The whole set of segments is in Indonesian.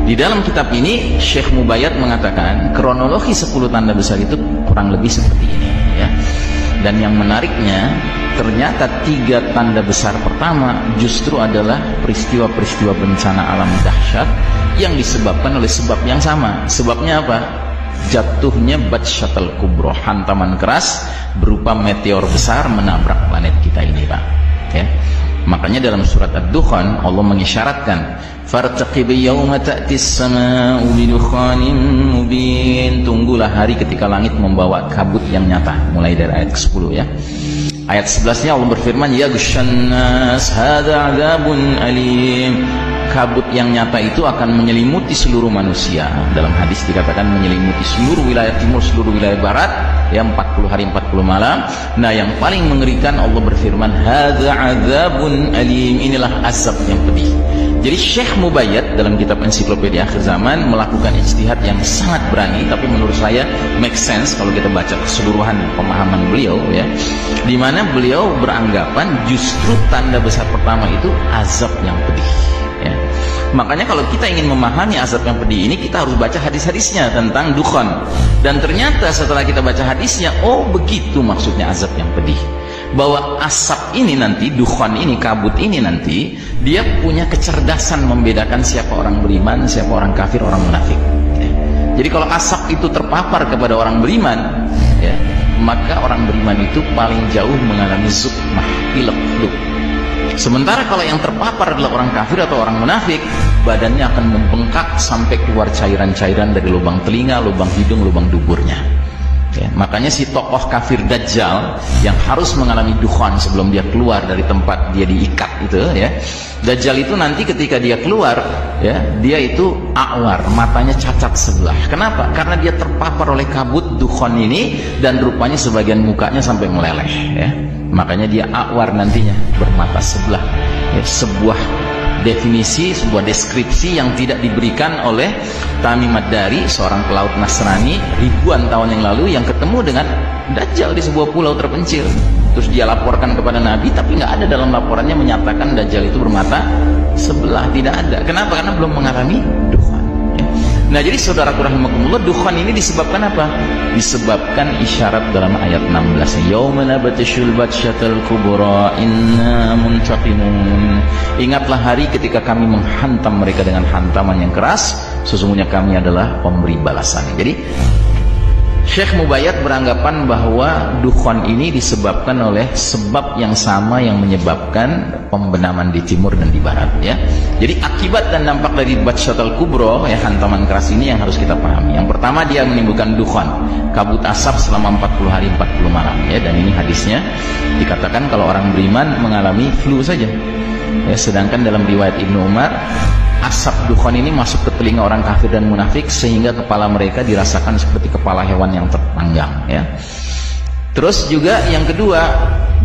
Di dalam kitab ini Syekh Mubayyad mengatakan kronologi 10 tanda besar itu kurang lebih seperti ini ya. Dan yang menariknya ternyata 3 tanda besar pertama justru adalah peristiwa-peristiwa bencana alam dahsyat yang disebabkan oleh sebab yang sama. Sebabnya apa? Jatuhnya Batshatul Kubra, hantaman keras berupa meteor besar menabrak planet kita ini, Pak ya. Makanya dalam surat Ad-Dukhan Allah mengisyaratkan fartaqib yauma ta'tis samaa'u bidukhanin mubin, tunggulah hari ketika langit membawa kabut yang nyata, mulai dari ayat ke-10 ya. Ayat 11-nya Allah berfirman ya gusyannas hadza 'adzabun alim, kabut yang nyata itu akan menyelimuti seluruh manusia. Dalam hadis dikatakan menyelimuti seluruh wilayah timur, seluruh wilayah barat ya, 40 hari 40 malam. Nah yang paling mengerikan Allah berfirman hadza 'adzabun alim, inilah azab yang pedih. Jadi Syekh Mubayyad dalam kitab Ensiklopedia Akhir Zaman melakukan ijtihad yang sangat berani, tapi menurut saya make sense kalau kita baca keseluruhan pemahaman beliau ya, di mana beliau beranggapan justru tanda besar pertama itu azab yang pedih ya. Makanya kalau kita ingin memahami azab yang pedih ini, kita harus baca hadis-hadisnya tentang dukhan. Dan ternyata setelah kita baca hadisnya, oh begitu maksudnya azab yang pedih. Bahwa asap ini nanti, dukhan ini, kabut ini nanti, dia punya kecerdasan membedakan siapa orang beriman, siapa orang kafir, orang munafik ya. Jadi kalau asap itu terpapar kepada orang beriman ya, maka orang beriman itu paling jauh mengalami zukmah, pilek, flu. Sementara kalau yang terpapar adalah orang kafir atau orang munafik, badannya akan membengkak sampai keluar cairan-cairan dari lubang telinga, lubang hidung, lubang duburnya ya. Makanya si tokoh kafir Dajjal yang harus mengalami dukhan sebelum dia keluar dari tempat dia diikat itu ya, Dajjal itu nanti ketika dia keluar ya, dia itu a'war, matanya cacat sebelah. Kenapa? Karena dia terpapar oleh kabut dukhan ini dan rupanya sebagian mukanya sampai meleleh ya. Makanya dia a'war nantinya, bermata sebelah ya. Sebuah definisi, sebuah deskripsi yang tidak diberikan oleh Tamim Ad-Dari, seorang pelaut Nasrani ribuan tahun yang lalu yang ketemu dengan Dajjal di sebuah pulau terpencil. Terus dia laporkan kepada Nabi, tapi nggak ada dalam laporannya menyatakan Dajjal itu bermata sebelah, tidak ada. Kenapa? Karena belum mengalami dukhan ya. Nah jadi saudaraku rahimakumullah, dukhan ini disebabkan apa? Disebabkan isyarat dalam ayat 16, yauma nabatshul batshatul kubra inna muntaqimun, ingatlah hari ketika kami menghantam mereka dengan hantaman yang keras, sesungguhnya kami adalah pemberi balasan. Jadi Syekh Mubayyad beranggapan bahwa dukhan ini disebabkan oleh sebab yang sama yang menyebabkan pembenaman di timur dan di barat ya. Jadi akibat dan dampak dari Batshatul Kubra ya, hantaman keras ini yang harus kita pahami. Yang pertama, dia menimbulkan dukhan, kabut asap selama 40 hari 40 malam ya. Dan ini hadisnya dikatakan kalau orang beriman mengalami flu saja ya. Sedangkan dalam riwayat Ibnu Umar, asap dukhan ini masuk ke telinga orang kafir dan munafik sehingga kepala mereka dirasakan seperti kepala hewan yang terpanggang ya. Terus juga yang kedua,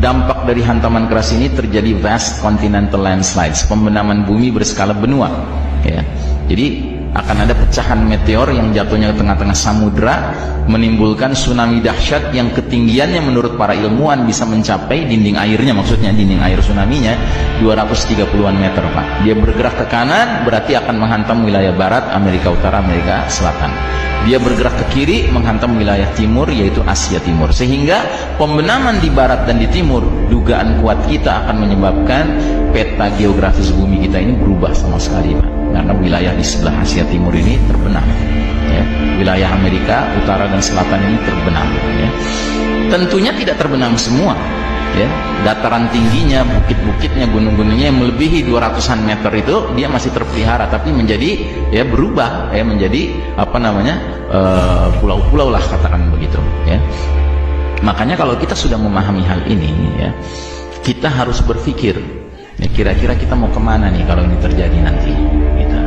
dampak dari hantaman keras ini terjadi vast continental landslides, pembenaman bumi berskala benua ya. Jadi akan ada pecahan meteor yang jatuhnya ke tengah-tengah samudra, menimbulkan tsunami dahsyat yang ketinggiannya menurut para ilmuwan bisa mencapai dinding airnya, maksudnya dinding air tsunaminya 230-an meter Pak. Dia bergerak ke kanan berarti akan menghantam wilayah barat, Amerika Utara, Amerika Selatan. Dia bergerak ke kiri menghantam wilayah timur, yaitu Asia Timur. Sehingga pembenaman di barat dan di timur, dugaan kuat kita akan menyebabkan peta geografis bumi kita ini berubah sama sekali Pak. Karena wilayah di sebelah Asia Timur ini terbenam ya. Wilayah Amerika Utara dan Selatan ini terbenam ya. Tentunya tidak terbenam semua ya. Dataran tingginya, bukit-bukitnya, gunung-gunungnya yang melebihi 200-an meter itu dia masih terpelihara, tapi menjadi ya berubah ya, menjadi apa namanya pulau-pulau lah, katakan begitu ya. Makanya kalau kita sudah memahami hal ini ya, kita harus berpikir ya, kira-kira kita mau kemana nih kalau ini terjadi nanti gitu.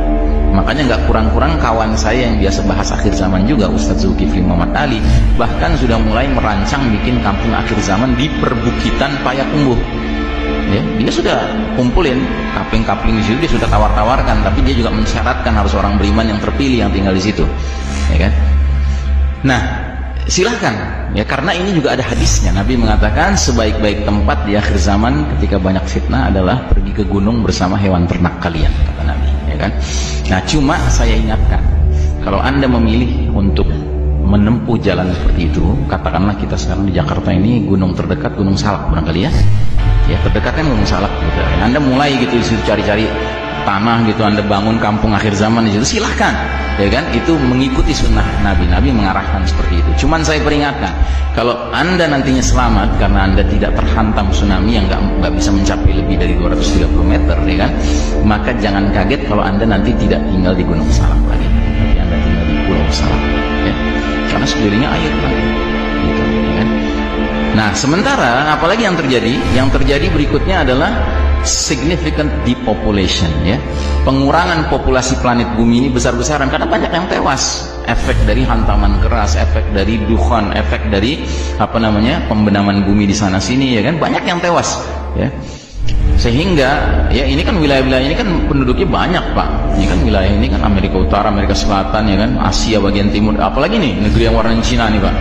Makanya nggak kurang-kurang kawan saya yang biasa bahas akhir zaman juga, Ustadz Zulkifli Muhammad Ali, bahkan sudah mulai merancang bikin kampung akhir zaman di perbukitan Payakumbuh ya. Dia sudah kumpulin kapling-kapling di situ, dia sudah tawar-tawarkan, tapi dia juga mensyaratkan harus orang beriman yang terpilih yang tinggal di situ ya kan. Nah silahkan ya, karena ini juga ada hadisnya. Nabi mengatakan sebaik-baik tempat di akhir zaman ketika banyak fitnah adalah pergi ke gunung bersama hewan ternak kalian, kata Nabi ya. ya kan. Nah, cuma saya ingatkan, kalau Anda memilih untuk menempuh jalan seperti itu, katakanlah kita sekarang di Jakarta ini, gunung terdekat Gunung Salak barangkali ya. Ya, terdekat kan Gunung Salak gitu. Anda mulai gitu cari-cari tanah gitu, Anda bangun kampung akhir zaman di situ, silahkan, ya kan. Itu mengikuti sunnah Nabi. Nabi mengarahkan seperti itu. Cuman saya peringatkan, kalau Anda nantinya selamat karena Anda tidak terhantam tsunami yang nggak bisa mencapai lebih dari 230 meter, ya kan, maka jangan kaget kalau Anda nanti tidak tinggal di Gunung Salak lagi, tapi Anda tinggal di Pulau Salak, ya. Karena sekelilingnya air lagi, gitu, ya kan. Nah, sementara apalagi yang terjadi? Yang terjadi berikutnya adalah significant depopulation, ya. Pengurangan populasi planet bumi ini besar-besaran karena banyak yang tewas. Efek dari hantaman keras, efek dari dukhan, efek dari pembenaman bumi di sana sini, ya kan, banyak yang tewas, ya. Sehingga ya ini kan wilayah-wilayah ini kan penduduknya banyak, Pak. Ini kan wilayah ini kan Amerika Utara, Amerika Selatan, ya kan, Asia bagian timur, apalagi nih negeri yang warna Cina nih, Pak.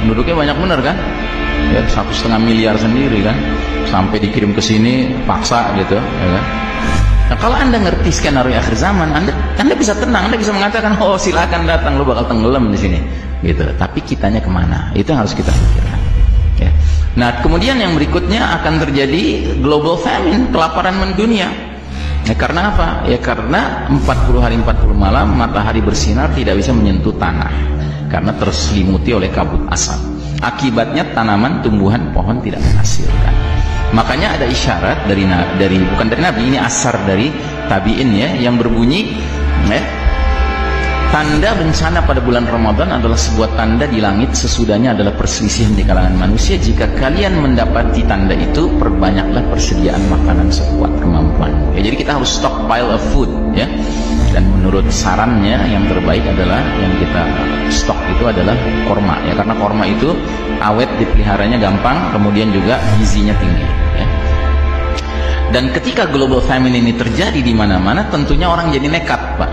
Penduduknya banyak bener kan? Ya, 1,5 miliar sendiri kan, sampai dikirim ke sini paksa gitu, ya kan. Nah, kalau Anda ngerti skenario akhir zaman, Anda bisa tenang, Anda bisa mengatakan, oh silakan datang, lo bakal tenggelam di sini, gitu. Tapi kitanya kemana? Itu yang harus kita pikirkan. Ya. Nah, kemudian yang berikutnya akan terjadi global famine, kelaparan mendunia. Ya, karena apa? Ya karena 40 hari 40 malam matahari bersinar tidak bisa menyentuh tanah karena terselimuti oleh kabut asap. Akibatnya tanaman, tumbuhan, pohon tidak menghasilkan. Makanya ada isyarat dari bukan dari Nabi, ini asar dari tabi'in, ya, yang berbunyi, ya, tanda bencana pada bulan Ramadan adalah sebuah tanda di langit, sesudahnya adalah perselisihan di kalangan manusia. Jika kalian mendapati tanda itu, perbanyaklah persediaan makanan sekuat kemampuan. Ya, jadi kita harus stockpile of food, ya. Dan menurut sarannya yang terbaik adalah yang kita stok itu adalah korma, ya, karena korma itu awet, dipeliharanya gampang, kemudian juga gizinya tinggi, ya. Dan ketika global famine ini terjadi di mana-mana, tentunya orang jadi nekat, Pak.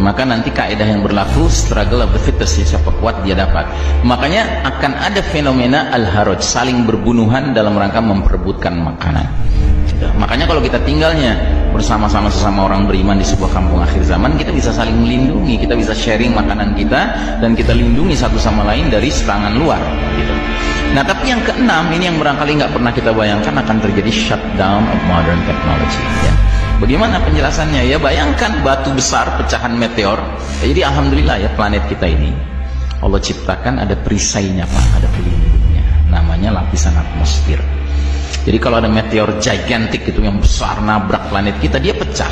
Maka nanti kaidah yang berlaku, struggle of the fittest, ya, siapa kuat dia dapat. Makanya akan ada fenomena al-haraj, saling berbunuhan dalam rangka memperebutkan makanan. Makanya kalau kita tinggalnya bersama-sama sesama orang beriman di sebuah kampung akhir zaman, kita bisa saling melindungi, kita bisa sharing makanan kita, dan kita lindungi satu sama lain dari serangan luar, gitu. Nah, tapi yang keenam ini yang barangkali nggak pernah kita bayangkan, akan terjadi shutdown of modern technology, ya. Bagaimana penjelasannya? Ya, bayangkan batu besar, pecahan meteor. Ya, jadi alhamdulillah ya, planet kita ini Allah ciptakan ada perisainya, Pak, ada pelindungnya, namanya lapisan atmosfer. Jadi kalau ada meteor gigantic itu yang besar nabrak planet kita, dia pecah,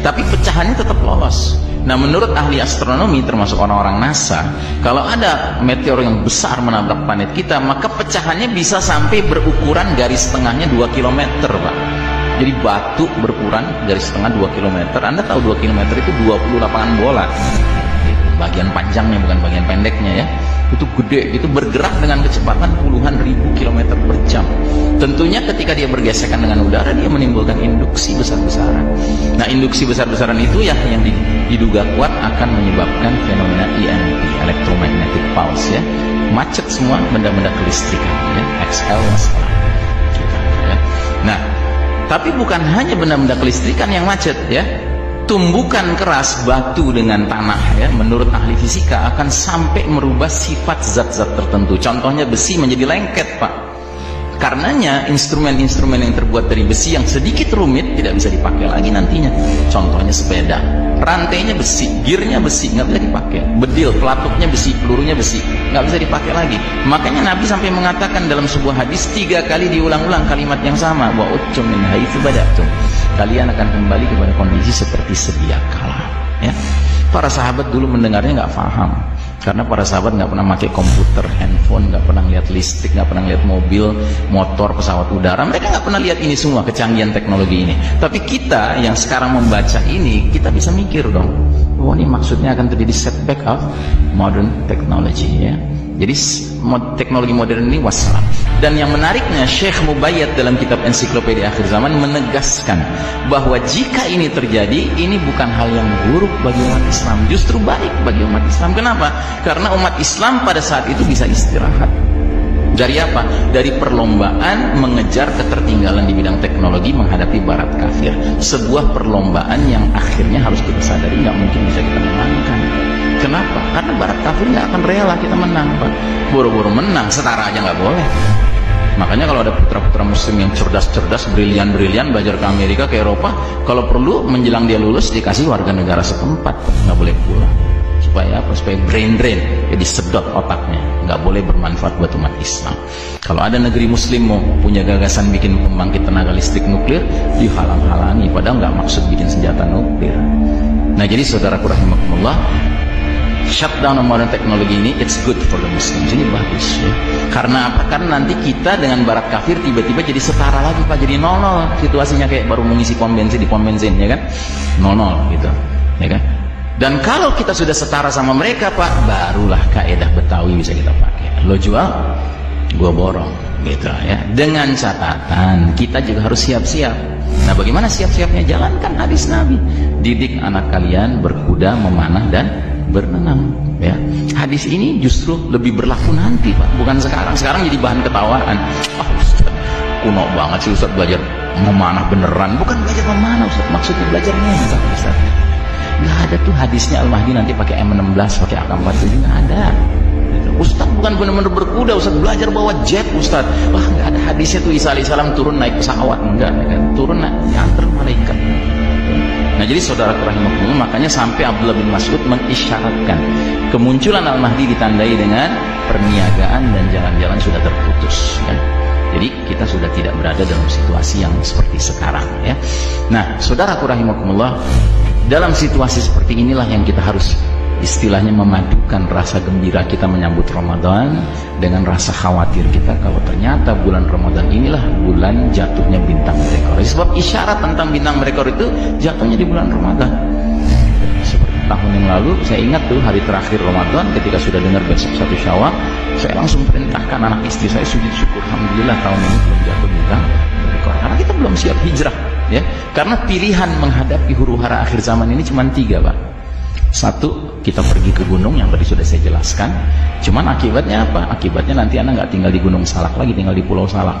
tapi pecahannya tetap lolos. Nah, menurut ahli astronomi termasuk orang-orang NASA, kalau ada meteor yang besar menabrak planet kita, maka pecahannya bisa sampai berukuran garis tengahnya 2 km, Pak. Jadi batu berukuran garis tengah 2 km. Anda tahu 2 km itu 20 lapangan bola. Bagian panjangnya, bukan bagian pendeknya, ya. Itu gede, itu bergerak dengan kecepatan puluhan ribu kilometer per jam. Tentunya ketika dia bergesekan dengan udara, dia menimbulkan induksi besar-besaran. Nah, induksi besar-besaran itu ya yang diduga kuat akan menyebabkan fenomena EMP, electromagnetic pulse, ya. Macet semua benda-benda kelistrikan, ya. XL masalah. Ya. Nah, tapi bukan hanya benda-benda kelistrikan yang macet, ya. Tumbukan keras, batu dengan tanah, ya, menurut ahli fisika akan sampai merubah sifat zat-zat tertentu. Contohnya besi menjadi lengket, Pak. Karenanya instrumen-instrumen yang terbuat dari besi yang sedikit rumit tidak bisa dipakai lagi nantinya. Contohnya sepeda, rantainya besi, gearnya besi, nggak bisa dipakai. Bedil, pelatuknya besi, pelurunya besi, nggak bisa dipakai lagi. Makanya Nabi sampai mengatakan dalam sebuah hadis 3 kali diulang-ulang kalimat yang sama, wa uttum min haitsu bada'tum. Kalian akan kembali kepada kondisi seperti sedia kala, ya. Para sahabat dulu mendengarnya nggak paham, karena para sahabat nggak pernah pakai komputer, handphone, nggak pernah lihat listrik, nggak pernah lihat mobil, motor, pesawat udara. Mereka nggak pernah lihat ini semua, kecanggihan teknologi ini. Tapi kita yang sekarang membaca ini, kita bisa mikir dong, oh ini maksudnya akan terjadi setback of modern technology, ya. Jadi teknologi modern ini wassalam. Dan yang menariknya, Syekh Mubayyad dalam kitab Ensiklopedia Akhir Zaman menegaskan bahwa jika ini terjadi, ini bukan hal yang buruk bagi umat Islam, justru baik bagi umat Islam. Kenapa? Karena umat Islam pada saat itu bisa istirahat, Dari apa? Dari perlombaan mengejar ketertinggalan di bidang teknologi menghadapi barat kafir. Sebuah perlombaan yang akhirnya harus kita sadari nggak mungkin bisa kita menangkan. Kenapa? Karena barat kafir nggak akan rela kita menang, Pak. Boro-boro menang, setara aja nggak boleh. Makanya kalau ada putra-putra muslim yang cerdas-cerdas, brilian-brilian, belajar ke Amerika, ke Eropa, kalau perlu menjelang dia lulus dikasih warga negara setempat, nggak boleh pulang. Supaya apa? Supaya brain drain, jadi sedot otaknya, nggak boleh bermanfaat buat umat Islam. Kalau ada negeri muslim mau punya gagasan bikin pembangkit tenaga listrik nuklir, dihalang-halangi, padahal nggak maksud bikin senjata nuklir. Nah, jadi saudaraku rahimakumullah, shutdown modern teknologi ini it's good for the Muslims, ini bagus ya. Karena apa? Karena nanti kita dengan barat kafir tiba-tiba jadi setara lagi, Pak, jadi 0-0 situasinya, kayak baru mengisi pom bensin di pom bensin, ya kan, 0-0 gitu, ya kan. Dan kalau kita sudah setara sama mereka, Pak, barulah kaedah Betawi bisa kita pakai. Lo jual, gua borong, gitu ya. Dengan catatan kita juga harus siap-siap. Nah, bagaimana siap-siapnya? Jalankan hadis Nabi. Didik anak kalian berkuda, memanah, dan berenang. Ya, hadis ini justru lebih berlaku nanti, Pak, bukan sekarang. Sekarang jadi bahan ketawaan. Oh, Ustaz, kuno banget sih Ustaz belajar memanah beneran. Bukan belajar memanah, Ustaz, maksudnya belajar nembak, Ustaz. Nggak ada tuh hadisnya Al-Mahdi nanti pakai M16, pakai AK-47, nggak ada. Ustaz bukan benar-benar berkuda, Ustaz belajar bawa jet, Ustaz. Wah, nggak ada hadisnya tuh Isa alaihissalam turun naik pesawat, enggak, kan? Turun diantar malaikat. Nah, jadi saudara rahimakumullah, makanya sampai Abdullah bin Mas'ud mengisyaratkan kemunculan Al-Mahdi ditandai dengan perniagaan dan jalan-jalan sudah terputus, kan? Jadi kita sudah tidak berada dalam situasi yang seperti sekarang, ya. Nah, saudaraku rahimakumullah, dalam situasi seperti inilah yang kita harus istilahnya memadukan rasa gembira kita menyambut Ramadan dengan rasa khawatir kita kalau ternyata bulan Ramadan inilah bulan jatuhnya bintang meteor. Sebab isyarat tentang bintang meteor itu jatuhnya di bulan Ramadan. Seperti tahun yang lalu, saya ingat tuh hari terakhir Ramadan ketika sudah dengar besok 1 Syawal, saya langsung perintahkan anak istri saya sujud syukur, alhamdulillah tahun ini belum jatuh bintang meteor. Karena kita belum siap hijrah, ya. Karena pilihan menghadapi huru-hara akhir zaman ini cuma 3, Pak. 1, kita pergi ke gunung yang tadi sudah saya jelaskan. Cuman akibatnya apa? Akibatnya nanti Anda nggak tinggal di Gunung Salak lagi, tinggal di Pulau Salak.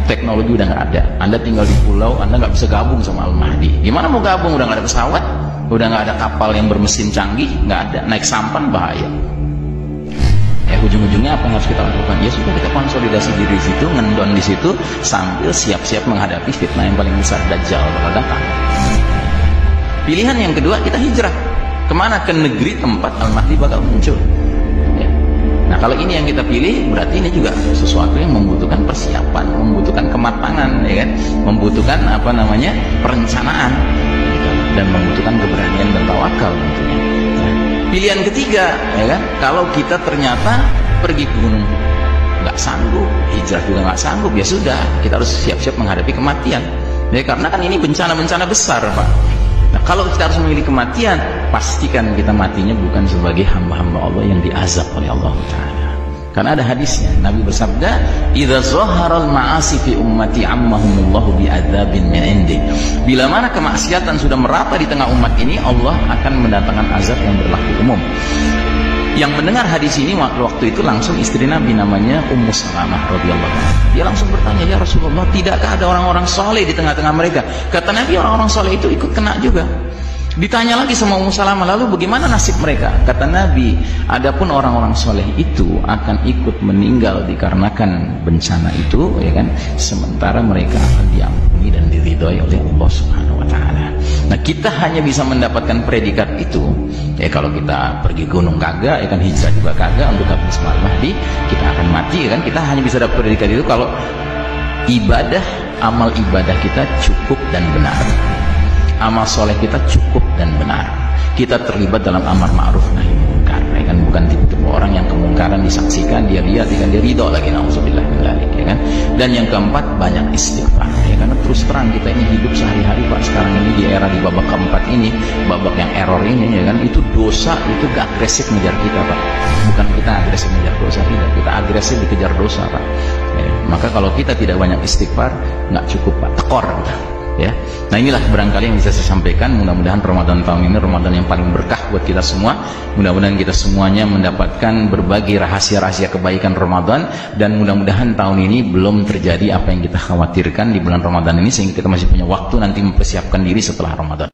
Teknologi udah nggak ada. Anda tinggal di pulau, Anda nggak bisa gabung sama Al-Mahdi. Gimana mau gabung? Udah nggak ada pesawat, udah nggak ada kapal yang bermesin canggih, nggak ada. Naik sampan bahaya. Ujung-ujungnya apa yang harus kita lakukan? Ya sudah, kita konsolidasi diri di situ, ngendon di situ, sambil siap-siap menghadapi fitnah yang paling besar, Dajjal bakal datang. Pilihan yang kedua, kita hijrah. Kemana? Ke negeri tempat Al-Mahdi bakal muncul, ya. Nah, kalau ini yang kita pilih, berarti ini juga sesuatu yang membutuhkan persiapan, membutuhkan kematangan, ya kan? Membutuhkan perencanaan, gitu. Dan membutuhkan keberanian dan tawakal tentunya. Nah, pilihan ketiga, ya kan? Kalau kita ternyata pergi ke gunung nggak sanggup, hijrah juga nggak sanggup, ya sudah, kita harus siap-siap menghadapi kematian. Ya, karena kan ini bencana-bencana besar, Pak. Nah, kalau kita harus memilih kematian, pastikan kita matinya bukan sebagai hamba-hamba Allah yang diazab oleh Allah Ta'ala. Karena ada hadisnya, Nabi bersabda, "Idza zaharal ma'asi fi ummati ammahumullahu bi'adzabin min 'indi." Bila mana kemaksiatan sudah merata di tengah umat ini, Allah akan mendatangkan azab yang berlaku umum. Yang mendengar hadis ini waktu itu langsung istri Nabi, namanya Ummu Salamah radhiyallahu anha. Dia langsung bertanya, "Ya Rasulullah, tidakkah ada orang-orang soleh di tengah-tengah mereka?" Kata Nabi, orang-orang soleh itu ikut kena juga. Ditanya lagi sama Ummu Salamah, "Lalu bagaimana nasib mereka?" Kata Nabi, "Adapun orang-orang soleh itu akan ikut meninggal dikarenakan bencana itu, ya kan? Sementara mereka akan diampuni dan diridhoi oleh Allah Subhanahu wa Ta'ala." Nah, kita hanya bisa mendapatkan predikat itu, ya kalau kita pergi gunung kagak, ya kan, hijrah juga kagak untuk ketemu sama Al-Mahdi, kita akan mati, ya kan? Kita hanya bisa dapat predikat itu kalau amal ibadah kita cukup dan benar. Amal soleh kita cukup dan benar. Kita terlibat dalam amar ma'ruf nahi munkar, ya kan? Bukan tipe-tipe orang yang kemungkaran disaksikan, dia lihat, ya kan, dia ridho lagi, nauzubillah min dzalik, ya kan? Dan yang keempat, banyak istighfar, ya. Karena terus terang kita ini hidup sehari-hari, Pak, sekarang ini di era di babak keempat ini, babak yang error ini, ya kan, itu dosa itu gak agresif ngejar kita, Pak. Bukan kita agresif ngejar dosa, tidak, kita agresif dikejar dosa, Pak. Ya, maka kalau kita tidak banyak istighfar, nggak cukup, Pak, tekor kita. ya. Nah, inilah barangkali yang bisa saya sampaikan. Mudah-mudahan Ramadan tahun ini Ramadan yang paling berkah buat kita semua. Mudah-mudahan kita semuanya mendapatkan berbagai rahasia-rahasia kebaikan Ramadan, dan mudah-mudahan tahun ini belum terjadi apa yang kita khawatirkan di bulan Ramadan ini, sehingga kita masih punya waktu nanti mempersiapkan diri setelah Ramadan.